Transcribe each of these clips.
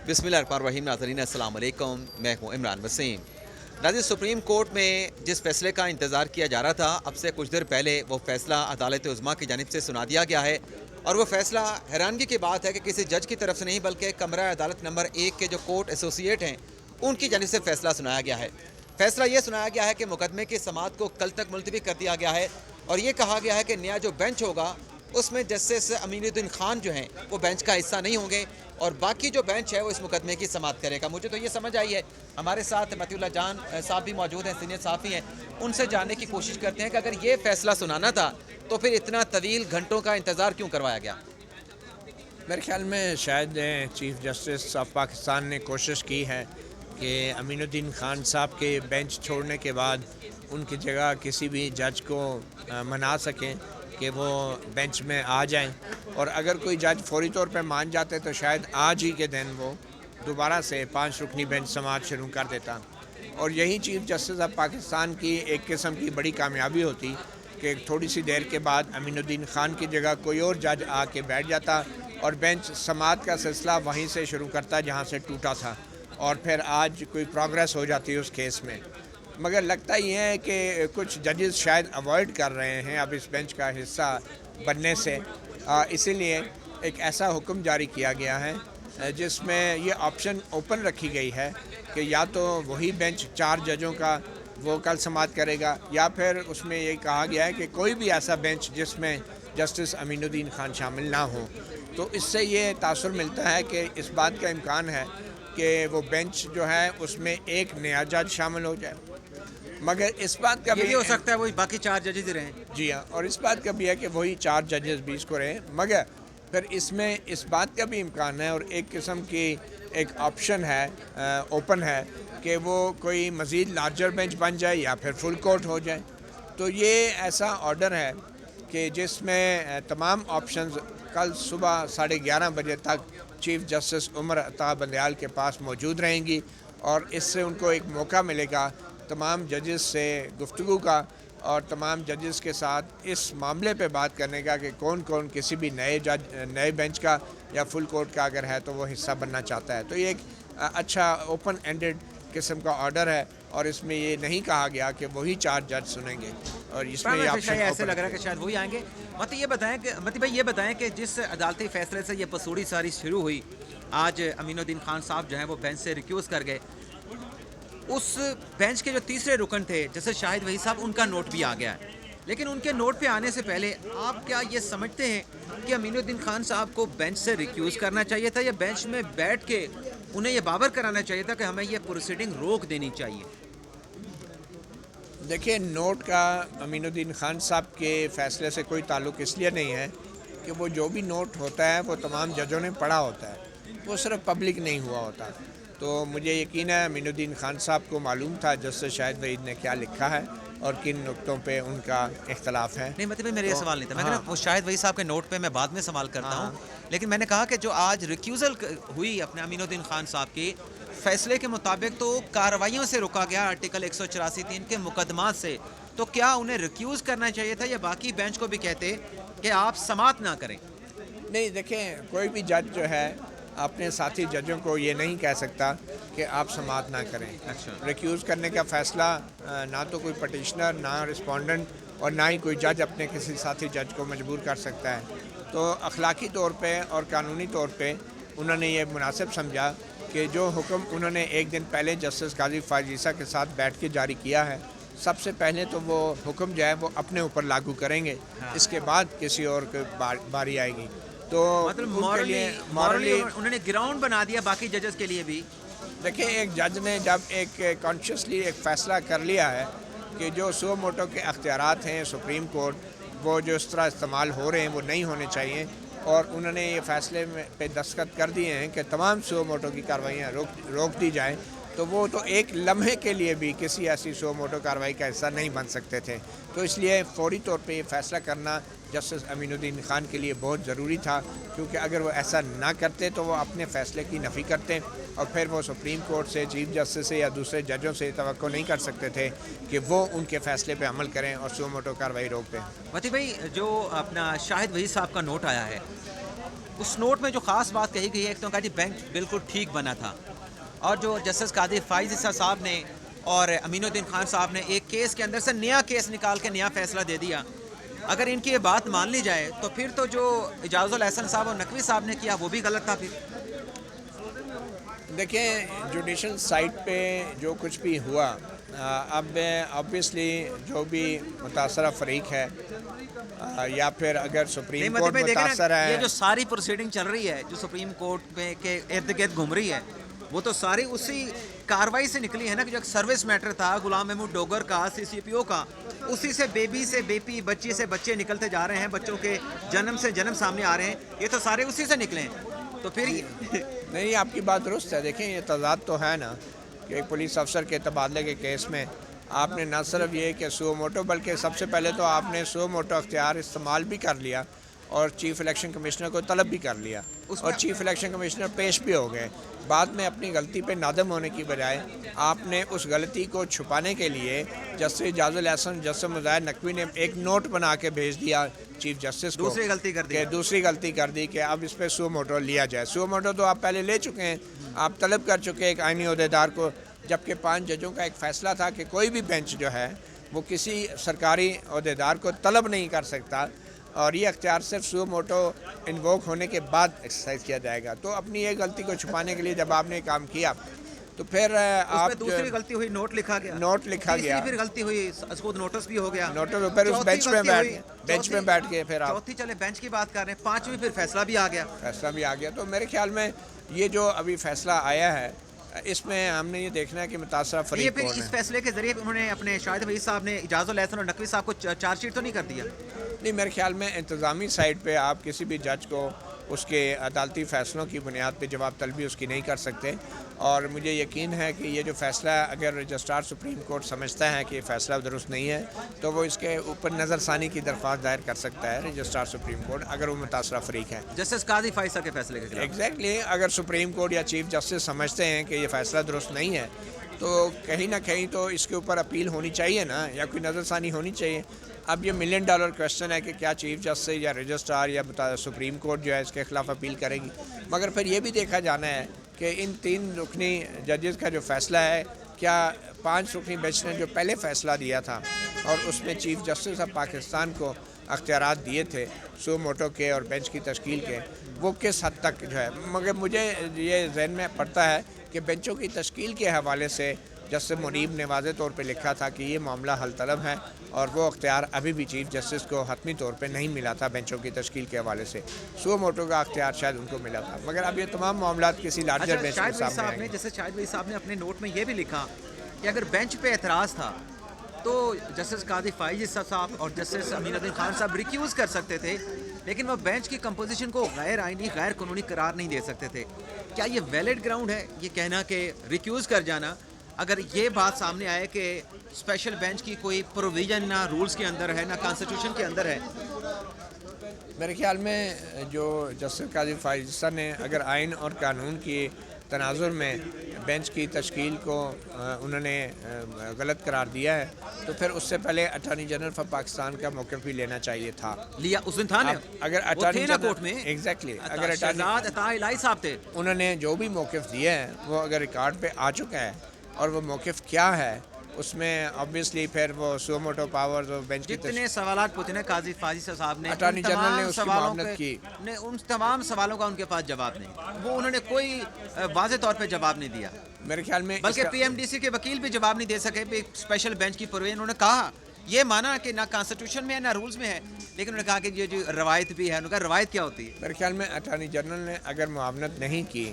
बिस्मिल्लाहिर्रहमानिर्रहीम। नाज़रीन अस्सलाम वालेकुम, मैं हूँ इमरान वसीम। नाज़रीन, सुप्रीम कोर्ट में जिस फैसले का इंतज़ार किया जा रहा था, अब से कुछ देर पहले वो फैसला अदालत उज़्मा की जानिब से सुना दिया गया है। और वो फैसला हैरानगी की बात है कि किसी जज की तरफ से नहीं, बल्कि कमरा अदालत नंबर 1 के जो कोर्ट एसोसिएट हैं, उनकी जानिब से फैसला सुनाया गया है। फैसला ये सुनाया गया है कि मुकदमे की समाअत को कल तक मुलतवी कर दिया गया है और ये कहा गया है कि नया जो बेंच होगा, उसमें जस्टिस अमीनुद्दीन खान जो हैं वो बेंच का हिस्सा नहीं होंगे और बाकी जो बेंच है वो इस मुकदमे की समाअत करेगा। मुझे तो ये समझ आई है। हमारे साथ मतीउल्लाह जान साहब भी मौजूद हैं, सीनियर सहाफ़ी हैं। उनसे जानने की कोशिश करते हैं कि अगर ये फैसला सुनाना था तो फिर इतना तवील घंटों का इंतज़ार क्यों करवाया गया। मेरे ख्याल में शायद चीफ जस्टिस ऑफ पाकिस्तान ने कोशिश की है कि अमीनुद्दीन खान साहब के बेंच छोड़ने के बाद उनकी जगह किसी भी जज को मना सकें कि वो बेंच में आ जाएं। और अगर कोई जज फौरी तौर पर मान जाते तो शायद आज ही के दिन वो दोबारा से 5 रुकनी बेंच समाअत शुरू कर देता। और यही चीफ जस्टिस ऑफ पाकिस्तान की एक किस्म की बड़ी कामयाबी होती कि थोड़ी सी देर के बाद अमीनुद्दीन खान की जगह कोई और जज आके बैठ जाता और बेंच समाअत का सिलसिला वहीं से शुरू करता जहाँ से टूटा था और फिर आज कोई प्रोग्रेस हो जाती है उस केस में। मगर लगता ही है कि कुछ जजेस शायद अवॉइड कर रहे हैं अब इस बेंच का हिस्सा बनने से। इसीलिए एक ऐसा हुक्म जारी किया गया है जिसमें ये ऑप्शन ओपन रखी गई है कि या तो वही बेंच 4 जजों का वो कल समाअत करेगा या फिर उसमें ये कहा गया है कि कोई भी ऐसा बेंच जिसमें जस्टिस अमीनुद्दीन खान शामिल ना हो। तो इससे ये तासुर मिलता है कि इस बात का इम्कान है कि वो बेंच जो है उसमें एक नया जज शामिल हो जाए। मगर इस बात का भी हो सकता है वही बाकी 4 जजेज रहें। जी हाँ, और इस बात का भी है कि वही 4 जजेस 20 को रहें। मगर फिर इसमें इस बात का भी इम्कान है और एक किस्म की एक ऑप्शन है ओपन है कि वो कोई मज़ीद लार्जर बेंच बन जाए या फिर फुल कोर्ट हो जाए। तो ये ऐसा ऑर्डर है कि जिसमें तमाम ऑप्शंस कल सुबह 11:30 बजे तक चीफ जस्टिस उमर अता बंदयाल के पास मौजूद रहेंगी और इससे उनको एक मौका मिलेगा तमाम जजेस से गुफ्तगू का और तमाम जजेस के साथ इस मामले पे बात करने का कि कौन कौन किसी भी नए बेंच का या फुल कोर्ट का अगर है तो वो हिस्सा बनना चाहता है। तो ये एक अच्छा ओपन एंडेड किस्म का ऑर्डर है और इसमें ये नहीं कहा गया कि वही 4 जज सुनेंगे और इसमें ऐसे लग रहा है कि शायद वही आएंगे। मती भाई ये बताएं कि जिस अदालती फैसले से ये पसूड़ी सारी शुरू हुई, आज अमीनुद्दीन खान साहब जो हैं वो बेंच से रिक्यूज़ कर गए। उस बेंच के जो तीसरे रुकन थे जैसे शाहिद वही साहब, उनका नोट भी आ गया है। लेकिन उनके नोट पे आने से पहले आप क्या ये समझते हैं कि अमीनुद्दीन खान साहब को बेंच से रिक्यूज़ करना चाहिए था या बेंच में बैठ के उन्हें ये बावर कराना चाहिए था कि हमें ये प्रोसीडिंग रोक देनी चाहिए? देखिए, नोट का अमीनुद्दीन खान साहब के फ़ैसले से कोई ताल्लुक़ इसलिए नहीं है कि वो जो भी नोट होता है वो तमाम जजों ने पढ़ा होता है, वो सिर्फ पब्लिक नहीं हुआ होता। तो मुझे यकीन है अमीनुद्दीन खान साहब को मालूम था जस्टिस शाहिद वहीद ने क्या लिखा है और किन नुक्तों पे उनका इख्तलाफ है। नहीं मतलब मेरा ये सवाल नहीं था, मैं वो शाहिद वही साहब के नोट पे मैं बाद में सवाल करता हूँ। लेकिन मैंने कहा कि जो आज रिक्यूज़ल हुई अपने अमीनुद्दीन खान साहब की फैसले के मुताबिक तो कार्रवाइयों से रुका गया आर्टिकल 184(3) के मुकदमात से, तो क्या उन्हें रिक्यूज़ करना चाहिए था या बाकी बेंच को भी कहते कि आप समाअत ना करें? नहीं, देखें, कोई भी जज जो है अपने साथी जजों को ये नहीं कह सकता कि आप समाअत ना करें। अच्छा। रिक्यूज़ करने का फ़ैसला ना तो कोई पटिशनर, ना रिस्पोंडेंट और ना ही कोई जज अपने किसी साथी जज को मजबूर कर सकता है। तो अखलाकी तौर पे और कानूनी तौर पे उन्होंने ये मुनासिब समझा कि जो हुक्म उन्होंने एक दिन पहले जस्टिस काजी फ़ाइज़ ईसा के साथ बैठ के जारी किया है, सबसे पहले तो वो हुक्म जो है वो अपने ऊपर लागू करेंगे। इसके बाद किसी और की बारी आएगी। तो मतलब मॉरली उन्होंने ग्राउंड बना दिया बाकी जजेस के लिए भी। देखिए, एक जज ने जब एक कॉन्शियसली एक फ़ैसला कर लिया है कि जो सो मोटो के अख्तियारात हैं सुप्रीम कोर्ट, वो जो इस तरह इस्तेमाल हो रहे हैं वो नहीं होने चाहिए और उन्होंने ये फ़ैसले पे दस्तखत कर दिए हैं कि तमाम सो मोटो की कार्रवाइयाँ रोक दी जाएँ, तो वो तो एक लम्हे के लिए भी किसी ऐसी सो मोटो कार्रवाई का हिस्सा नहीं बन सकते थे। तो इसलिए फ़ौरी तौर पे ये फ़ैसला करना जस्टिस अमीनुद्दीन खान के लिए बहुत ज़रूरी था, क्योंकि अगर वो ऐसा ना करते तो वो अपने फ़ैसले की नफ़ी करते और फिर वो सुप्रीम कोर्ट से, चीफ जस्टिस से या दूसरे जजों से तवक्को नहीं कर सकते थे कि वो उनके फ़ैसले पे अमल करें और सो मोटो कार्रवाई रोक दें। मती भाई, जो अपना शाहिद वही साहब का नोट आया है उस नोट में जो ख़ास बात कही गई है, एक तो कहा जी बेंच बिल्कुल ठीक बना था, और जो जस्टिस कादिर फाइज ईसा साहब ने और अमीनुद्दीन खान साहब ने एक केस के अंदर से नया केस निकाल के नया फैसला दे दिया। अगर इनकी ये बात मान ली जाए तो फिर तो जो इजाज़ुल एहसन साहब और नकवी साहब ने किया वो भी गलत था फिर। देखिए जुडिशल साइट पे जो कुछ भी हुआ, अब ऑब्वियसली जो भी मुतासरा फरीक है या फिर अगर सुप्रीम कोर्ट मुतासर है, ये जो सारी प्रोसीडिंग चल रही है जो सुप्रीम कोर्ट में के इर्द गिर्द घूम रही है, वो तो सारी उसी कार्रवाई से निकली है ना कि जो एक सर्विस मैटर था गुलाम महमूद डोगर का, सीसीपीओ का, उसी से बेबी बच्ची से बच्चे निकलते जा रहे हैं, बच्चों के जन्म से जन्म सामने आ रहे हैं, ये तो सारे उसी से निकले हैं। तो फिर नहीं, आपकी बात दुरुस्त है। देखें ये तजाद तो है ना कि एक पुलिस अफसर के तबादले के केस में आपने न सिर्फ ये कि सुओ मोटो, बल्कि सबसे पहले तो आपने सुओ मोटो अख्तियार इस्तेमाल भी कर लिया और चीफ इलेक्शन कमिश्नर को तलब भी कर लिया और चीफ इलेक्शन कमिश्नर पेश भी हो गए। बाद में अपनी गलती पे नादम होने की बजाय आपने उस गलती को छुपाने के लिए जस्टिस इजाज़ुल एहसन, जस्टिस मुज़ाहिर नकवी ने एक नोट बना के भेज दिया चीफ जस्टिस को, दूसरी गलती कर दी कि अब इस पर सुओ मोटो लिया जाए। सुओ मोटो तो आप पहले ले चुके हैं, आप तलब कर चुके हैं एक आइनी ओहदेदार को, जबकि 5 जजों का एक फ़ैसला था कि कोई भी बेंच जो है वो किसी सरकारी ओहदेदार को तलब नहीं कर सकता और ये अख्तियार सिर्फ सुओ मोटो इन्वोक होने के बाद एक्सरसाइज किया जाएगा। तो अपनी ये गलती को छुपाने के लिए जब आपने काम किया तो फिर आप दूसरी गलती हुई, नोट लिखा गया, फिर गलती हुई, उसको नोटिस भी हो गया, फिर उस बेंच में बैठ के फिर आप चौथी चले बेंच की बात कर रहे हैं, 5वीं फिर फैसला भी आ गया। तो मेरे ख्याल में ये जो अभी फैसला आया है इसमें हमने ये देखना है कि मुतासरा फरीक फिर इस फैसले के जरिए उन्होंने अपने शाहिद वहीद साहब ने इजाज़ुल एहसन और नकवी साहब को चार्जशीट तो नहीं कर दिया? नहीं, मेरे ख्याल में इंतज़ामी साइड पे आप किसी भी जज को उसके अदालती फ़ैसलों की बुनियाद पे जवाब तलबी उसकी नहीं कर सकते और मुझे यकीन है कि ये जो फ़ैसला अगर रजिस्ट्रार सुप्रीम कोर्ट समझता है कि फ़ैसला दुरुस्त नहीं है तो वो इसके ऊपर नज़रसानी की दरख्वास्त दायर कर सकता है रजिस्ट्रार सुप्रीम कोर्ट, अगर वो मुतासरा फरीक है। जस्टिस कादी फाइसा के फैसले के खिलाफ एग्जैक्टली अगर सुप्रीम कोर्ट या चीफ जस्टिस समझते हैं कि ये फ़ैसला दुरुस्त नहीं है तो कहीं ना कहीं तो इसके ऊपर अपील होनी चाहिए ना, या कोई नज़रसानी होनी चाहिए। अब ये $1 मिलियन क्वेश्चन है कि क्या चीफ जस्टिस या रजिस्ट्रार या सुप्रीम कोर्ट जो है इसके ख़िलाफ़ अपील करेगी, मगर फिर ये भी देखा जाना है कि इन 3 रुकनी जजेस का जो फ़ैसला है, क्या 5 रुकनी बेंच ने जो पहले फ़ैसला दिया था और उसमें चीफ जस्टिस ऑफ पाकिस्तान को अख्तियारात दिए थे सुओ मोटो के और बेंच की तश्कील के, वो किस हद तक जो है, मगर मुझे ये जहन में पड़ता है कि बेंचों की तश्कील के हवाले से जस्टिस मुनीब ने वाज़े तौर पे लिखा था कि ये मामला हल तलब है और वो अख्तियार अभी भी चीफ जस्टिस को हतमी तौर पे नहीं मिला था बेंचों की तश्कील के हवाले से। सुओ मोटो का अख्तियार शायद उनको मिला था, मगर अब ये तमाम मामला किसी लार्जर बेंच के सामने आएंगे। जैसे शाहिद वहीद साहब ने अपने नोट में ये भी लिखा कि अगर बेंच पे एतराज़ था तो जस्टिस कादी फाइज ईसा साहब और जस्टिस अमीनुद्दीन खान साहब रिक्यूज़ कर सकते थे, लेकिन वो बेंच की कंपोजिशन को गैर आइनी गैर कानूनी करार नहीं दे सकते थे। क्या ये वैलिड ग्राउंड है ये कहना कि रिक्यूज़ कर जाना, अगर ये बात सामने आए कि स्पेशल बेंच की कोई प्रोविज़न ना रूल्स के अंदर है ना कॉन्स्टिट्यूशन के अंदर है? मेरे ख्याल में जो जस्टिस कादी फाइज ईसा ने अगर आइन और कानून की तनाजुर में बेंच की तश्कील को उन्होंने गलत करार दिया है तो फिर उससे पहले अटॉर्नी जनरल फॉर पाकिस्तान का मौक़िफ़ भी लेना चाहिए था। लिया उस दिन था ना, अगर अटॉर्नी जनरल कोर्ट में एग्जैक्टली अगर अटॉर्नी साहब थे, उन्होंने जो भी मौक़िफ़ दिया है वो अगर रिकॉर्ड पे आ चुका है और वो मौक़िफ़ क्या है उसमें ऑब्वियसली फिर वो सुओ मोटो पावर्स और बेंच की जितने सवाल पूछे काजी फाजी साहब ने, अटॉर्नी जनरल ने उसकी मामलत की, उन तमाम सवालों का उनके पास जवाब नहीं, वो उन्होंने कोई वाज़े तौर पे जवाब नहीं दिया मेरे ख्याल में, बल्कि पीएमडीसी के वकील भी जवाब नहीं दे सके स्पेशल बेंच की प्रोविजन। उन्होंने कहा ये माना कि ना कॉन्स्टिट्यूशन में है ना रूल्स में है, लेकिन उन्होंने कहा कि ये जो रवायत भी है, उन्होंने कहा रवायत क्या होती है? मेरे ख्याल में अटॉर्नी जनरल ने अगर मुआवनत नहीं की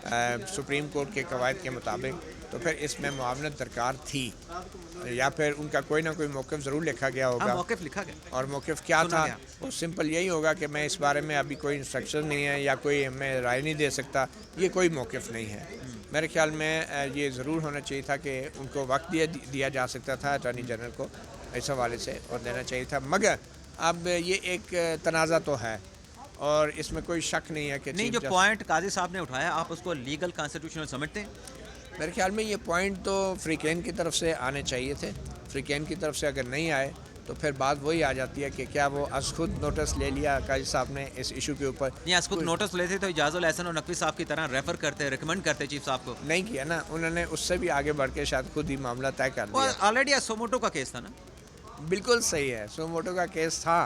सुप्रीम कोर्ट के कवायद के मुताबिक तो फिर इसमें मुआवनत दरकार थी या फिर उनका कोई ना कोई मौक़िफ़ ज़रूर लिखा गया होगा। मौक़िफ़ लिखा गया और मौक़िफ़ क्या था वो सिंपल यही होगा कि मैं इस बारे में अभी कोई इंस्ट्रक्शन नहीं है या कोई मैं राय नहीं दे सकता, ये कोई मौक़िफ़ नहीं है। मेरे ख्याल में ये ज़रूर होना चाहिए था कि उनको वक्त दिया जा सकता था अटॉर्नी जनरल को इस हवाले से और देना चाहिए था, मगर अब ये एक तनाज़ा तो है और इसमें कोई शक नहीं है कि नहीं, जो पॉइंट काजी साहब ने उठाया आप उसको लीगल कॉन्स्टिट्यूशनल समझते हैं? मेरे ख्याल में ये पॉइंट तो फ्रीकेन की तरफ से आने चाहिए थे, फ्रीकेन की तरफ से अगर नहीं आए तो फिर बात वही आ जाती है कि क्या वो अज खुद नोटिस ले लिया काजी साहब ने इस इशू के ऊपर। नहीं, आज खुद नोटिस लेते तो इजाजुल एहसन और नकवी साहब की तरह रेफर करते, रिकमेंड करते चीफ साहब को। नहीं किया ना, उन्होंने उससे भी आगे बढ़ के शायद खुद ही मामला तय कर दिया। ऑलरेडी सोमोटो का केस था ना। बिल्कुल सही है, सोमोटो का केस था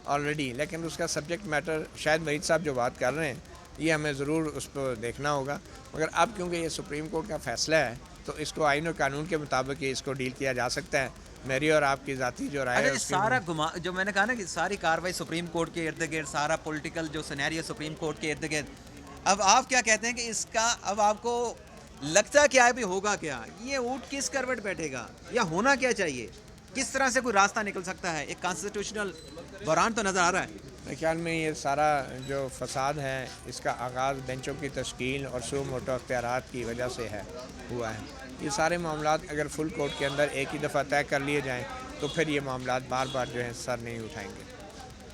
ऑलरेडी, लेकिन उसका सब्जेक्ट मैटर शायद वहीद साहब जो बात कर रहे हैं ये हमें ज़रूर उस पर देखना होगा। मगर अब क्योंकि ये सुप्रीम कोर्ट का फ़ैसला है तो इसको आईन और कानून के मुताबिक ही इसको डील किया जा सकता है। मेरी और आपकी ज़ाती जो राय है अच्छा, सारा घुमा जो मैंने कहा ना कि सारी कार्रवाई सुप्रीम कोर्ट के इर्द गिर्द, सारा पॉलिटिकल जो सिनेरियो सुप्रीम कोर्ट के इर्द गिर्द, अब आप क्या कहते हैं कि इसका अब आपको लगता क्या है भी होगा क्या? ये ऊँट किस करवट बैठेगा या होना क्या चाहिए? किस तरह से कोई रास्ता निकल सकता है? एक कॉन्स्टिट्यूशनल बहरान तो नज़र आ रहा है। मेरे ख्याल में ये सारा जो फसाद है इसका आगाज़ बेंचों की तश्कील और सो मोटो अख्तियारात की वजह से है हुआ है। ये सारे मामलात अगर फुल कोर्ट के अंदर एक ही दफ़ा तय कर लिए जाएँ तो फिर ये मामलात बार बार जो है सर नहीं उठाएंगे।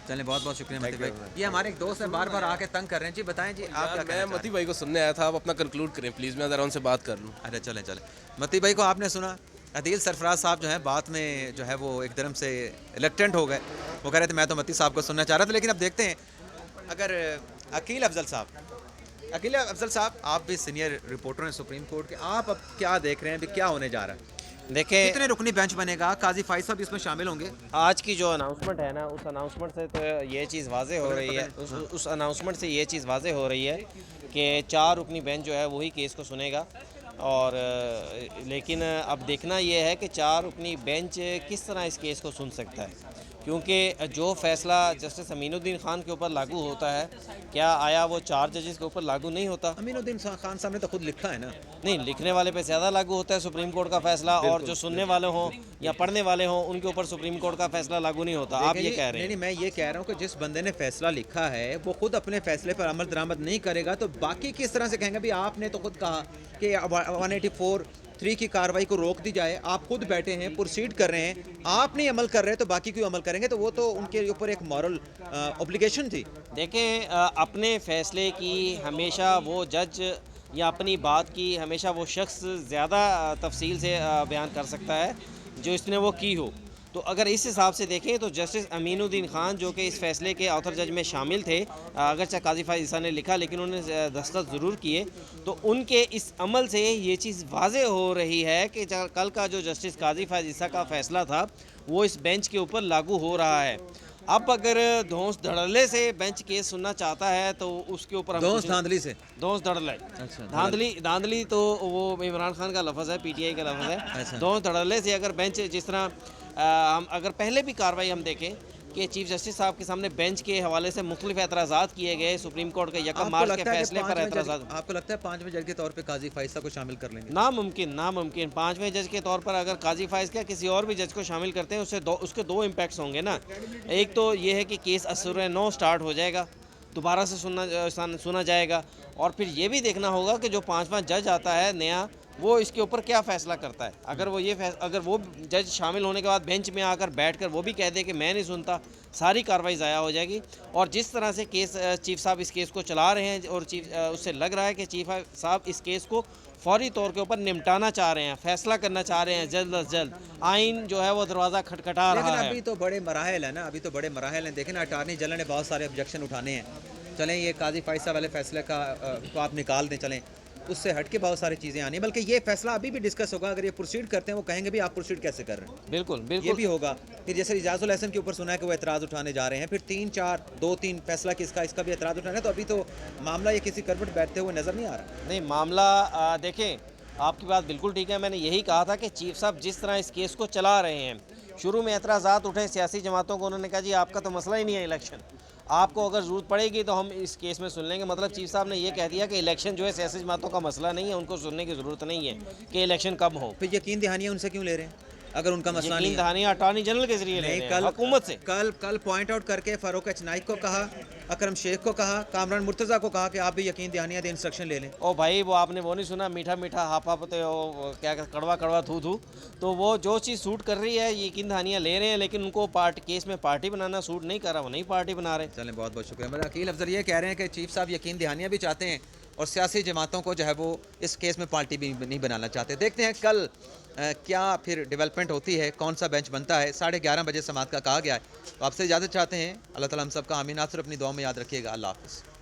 चलें, बहुत बहुत शुक्रिया मती भाई। ये हमारे एक दोस्त है, बार बार आके तंग कर रहे हैं जी। बताएं जी, आप क्या मैं मती भाई को सुनने आया था, आप अपना कंक्लूड करें प्लीज़, मैं ज़रा उनसे बात कर लूँ। अरे चलें चलें, मती भाई को आपने सुना, अदील सरफराज साहब जो हैं बात में जो है वो एकदम से रिलक्टेंट हो गए। वो कह रहे थे मैं तो मती साहब को सुनना चाह रहा था, लेकिन अब देखते हैं अगर अकील अफजल साहब आप भी सीनियर रिपोर्टर हैं सुप्रीम कोर्ट के, आप अब क्या देख रहे हैं, अभी क्या होने जा रहा है? देखें, कितने रुकनी बेंच बनेगा? काजी फाइज साहब इसमें शामिल होंगे? आज की जो अनाउंसमेंट है ना, उस अनाउंसमेंट से तो ये चीज़ वाज़े हो रही है, उस अनाउंसमेंट से ये चीज़ वाज़े हो रही है कि 4 रुकनी बेंच जो है वही केस को सुनेगा। और लेकिन अब देखना ये है कि 4 रुकनी बेंच किस तरह इस केस को सुन सकता है, क्योंकि जो फ़ैसला जस्टिस अमीनुद्दीन ख़ान के ऊपर लागू होता है, क्या आया वो 4 जजेस के ऊपर लागू नहीं होता? अमीनुद्दीन खान साहब ने तो खुद लिखा है ना। नहीं, लिखने वाले पे ज़्यादा लागू होता है सुप्रीम कोर्ट का फ़ैसला, और जो सुनने वाले हों या पढ़ने वाले हों उनके ऊपर सुप्रीम कोर्ट का फ़ैसला लागू नहीं होता। आप ये कह रहे हैं? नहीं, मैं ये कह रहा हूँ कि जिस बंदे ने फैसला लिखा है वो खुद अपने फैसले पर अमल दरामद नहीं करेगा तो बाकी किस तरह से कहेंगे? भी आपने तो खुद कहा कि 184(3) की कार्रवाई को रोक दी जाए, आप खुद बैठे हैं, प्रोसीड कर रहे हैं, आप नहीं अमल कर रहे तो बाकी क्यों अमल करेंगे? तो वो तो उनके ऊपर एक मॉरल ऑब्लिगेशन थी। देखें, अपने फ़ैसले की हमेशा वो जज या अपनी बात की हमेशा वो शख्स ज़्यादा तफसील से बयान कर सकता है जो इसने वो की हो। तो अगर इस हिसाब से देखें तो जस्टिस अमीनुद्दीन ख़ान जो कि इस फ़ैसले के ऑथर जज में शामिल थे, अगरचे काजी फाइज ईसा ने लिखा लेकिन उन्होंने दस्तखत ज़रूर किए, तो उनके इस अमल से ये चीज़ वाज़े हो रही है कि कल का जो जस्टिस काजी फाइज ईसा का फ़ैसला था वो इस बेंच के ऊपर लागू हो रहा है। अब अगर धौंस धड़ल्ले से बेंच केस सुनना चाहता है तो उसके ऊपर धौंस धांधली से, धौंस धड़ल्ले, अच्छा, धांधली तो वो इमरान खान का लफ्ज़ है, पीटीआई का लफ्ज़ है। अच्छा। धौंस धड़ल्ले से अगर बेंच जिस तरह हम अगर पहले भी कार्रवाई हम देखें कि चीफ जस्टिस साहब के सामने बेंच के हवाले से मुख्तलिफ एतराज़ात किए गए, सुप्रीम कोर्ट के 1 मार्च के फैसले पर एतराज़ात। आपको लगता है 5वें जज के तौर पे काजी फाइज को शामिल कर लेंगे? नामुमकिन 5वें जज के तौर पर अगर काजी फाइज क्या किसी और भी जज को शामिल करते हैं उसके 2 इम्पैक्ट्स होंगे ना। एक तो ये है कि केस असुर-ए-नौ स्टार्ट हो जाएगा, दोबारा से सुना जाएगा, और फिर ये भी देखना होगा कि जो 5वां जज आता है नया वो इसके ऊपर क्या फ़ैसला करता है। अगर वो जज शामिल होने के बाद बेंच में आकर बैठकर वो भी कह दे कि मैं नहीं सुनता, सारी कार्रवाई ज़ाया हो जाएगी। और जिस तरह से चीफ साहब इस केस को चला रहे हैं और उससे लग रहा है कि चीफ साहब इस केस को फौरी तौर के ऊपर निपटाना चाह रहे हैं, फैसला करना चाह रहे हैं जल्द अज जल्द। आइन जो है वो दरवाज़ा खटखटा रहा है। अभी तो बड़े मराहल है ना, अभी तो बड़े मराहल हैं। देखें ना, अटार्नी जनरल ने बहुत सारे ऑब्जेक्शन उठाने हैं। चलें, ये काजी फाइज वाले फैसले को आप निकाल दें, चलें, उससे हट के बहुत सारी चीज़ें आनी हैं। बल्कि ये फैसला अभी भी डिस्कस होगा। अगर ये प्रोसीड करते हैं वो कहेंगे भी आप प्रोसीड कैसे कर रहे हैं। बिल्कुल ये भी होगा। फिर जैसे इजाजुल एहसन के ऊपर सुना है कि वो एतराज़ उठाने जा रहे हैं, फिर 3-4-2-3 फैसला इसका भी एतराज़ उठाना है। तो अभी तो मामला ये किसी करवट बैठते हुए नज़र नहीं आ रहा। नहीं, मामला देखें, आपकी बात बिल्कुल ठीक है। मैंने यही कहा था कि चीफ साहब जिस तरह इस केस को चला रहे हैं, शुरू में एतराज़ात उठे सियासी जमातों को, उन्होंने कहा जी आपका तो मसला ही नहीं है इलेक्शन, आपको अगर ज़रूरत पड़ेगी तो हम इस केस में सुन लेंगे। मतलब चीफ साहब ने ये कह दिया कि इलेक्शन जो है सियासी जमातों का मसला नहीं है, उनको सुनने की ज़रूरत नहीं है कि इलेक्शन कब हो। फिर यकीन दहानियाँ उनसे क्यों ले रहे हैं अगर उनका मसला नहीं है? दहानियाँ अटॉर्नी जनरल के जरिए ले रहे हैं, हुकूमत से। कल पॉइंट आउट करके फ़ारूक नाइक को कहा, अकरम शेख को कहा, कामरान मुर्तज़ा को कहा कि आप भी यकीन दहानियाँ दे इंस्ट्रक्शन ले लें। ओ भाई, वो आपने वो नहीं सुना, मीठा मीठा हाफ हाफते हो क्या कड़वा कड़वा थू थू। तो वो जो चीज़ सूट कर रही है यकीन दहानियाँ ले रहे हैं, लेकिन उनको केस में पार्टी बनाना सूट नहीं कर रहा, वो नहीं पार्टी बना रहे। चलें, बहुत बहुत शुक्रिया। मेरा अकील अफजल ये कह रहे हैं कि चीफ साहब यकीन दहानियाँ भी चाहते हैं और सियासी जमातों को जो है वो इस केस में पार्टी भी नहीं बनाना चाहते। देखते हैं कल क्या फिर डेवलपमेंट होती है, कौन सा बेंच बनता है। 11:30 बजे समाअत का कहा गया है। तो आपसे इजाज़त चाहते हैं। अल्लाह ताला हम सब का आमीन। आप सिर्फ अपनी दुआ में याद रखिएगा। अल्लाह हाफ़िज़।